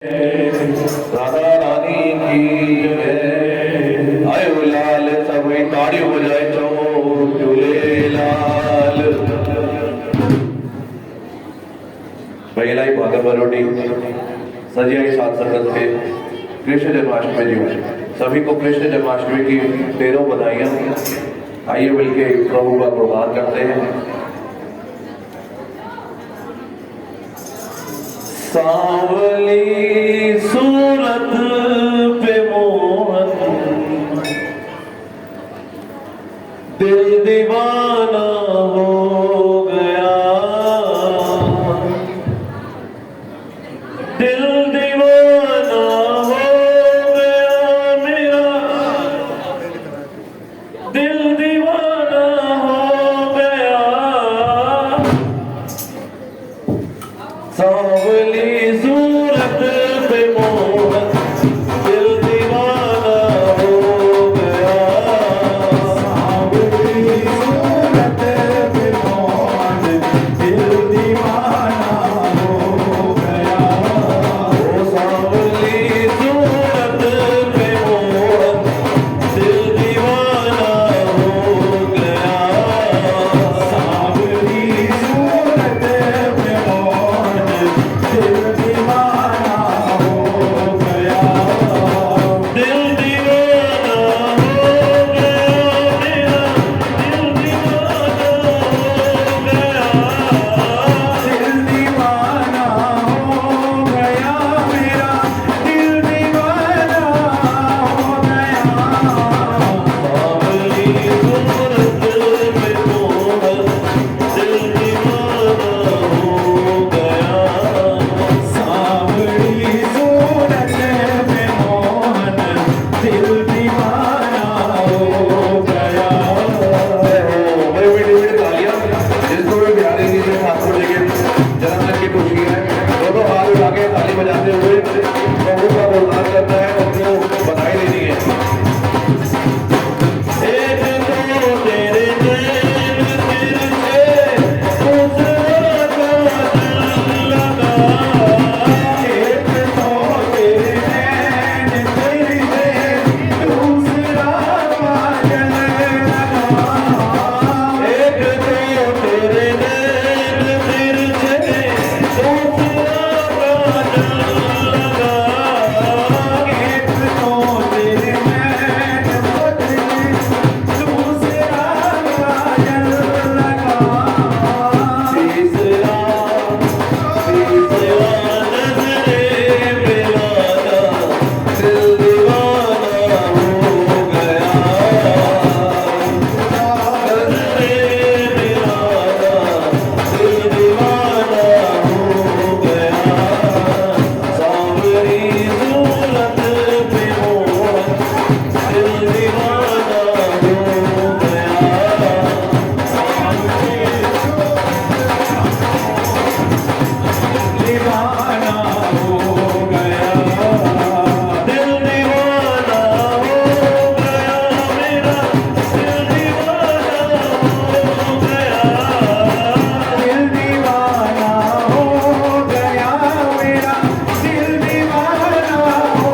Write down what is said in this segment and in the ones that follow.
राधा रानी की जय। आयो लाल सभी ताड़ी हो जाए चो झूले लाल। महिलाई भागवत बरोडी सजियाई सात संगत के कृष्ण जन्माष्टमी जी सभी को कृष्ण जन्माष्टमी की ढेरों बधाइयाँ। आइए मिलके प्रभु का गुणगान करते हैं। सांवली सूरत पे मोहन दिल दीवाना हो गया, दिल दीवाना हो गया मेरा, दिल दीवाना हो गया। सांवली सूरत पे मोहन दिल दीवाना हो गया, सांवली सूरत पे मोहन दिल दीवाना हो गया। ओ सांवली सूरत पे मोहन दिल दीवाना हो गया, सांवली सूरत पे मोहन दिल दीवाना हो गया, दिल दीवाना हो गया मेरा, दिल दीवाना हो गया, दिल दीवाना हो गया मेरा, दिल दीवाना हो गया। सांवली सूरत पे मोहन दिल दीवाना हो गया, सांवली सूरत पे मोहन दिल दीवाना हो गया। बड़ी बड़ी बड़ी तालियां जिसको भी प्यारे लीजिए ठाकुर जी के जन्मदिन की खुशी है। दोनों हाथ उठा के ताली बजाते हुए प्रभु का गुणगान करना है, उनको बधाई देनी है। एक तो तेरे नैन तिरछे दूसरा काजल लगा, एक तो तेरे नैन तिरछे दूसरा काजल लगा, एक तो तेरे नैन तिरछे दूसरा काजल लगा, एक तो तेरे नैन बदले दूसरा काजल लगा, तीसरा तीसरा नजरे मिलाना दिल दीवाना हो गया, नजरे मिलाना दिल दीवाना हो गया। सांवली सूरत पे मोहन दिल दीवाना हो गया, दीवाना हो गया, दिल दीवाना हो गया मेरा, दिल दीवाना हो गया, दिल दीवाना हो गया मेरा, दिल दीवाना हो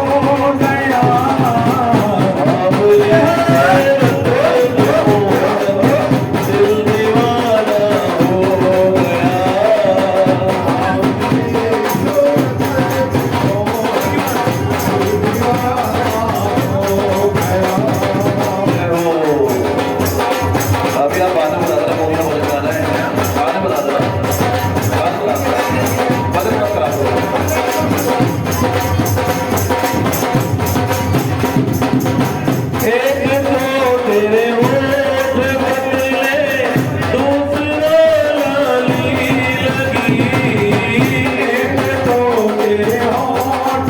गया। सांवली सूरत पे मोहन दिल दीवाना हो गया, अभी आप गाना बता देना, मूवी में मुझे गाना है, गाना बता देना, गाना बता देना, बदल मत करा दो। एक तो तेरे होठ बदले दूसरा लाली लगी, एक तो तेरे होठ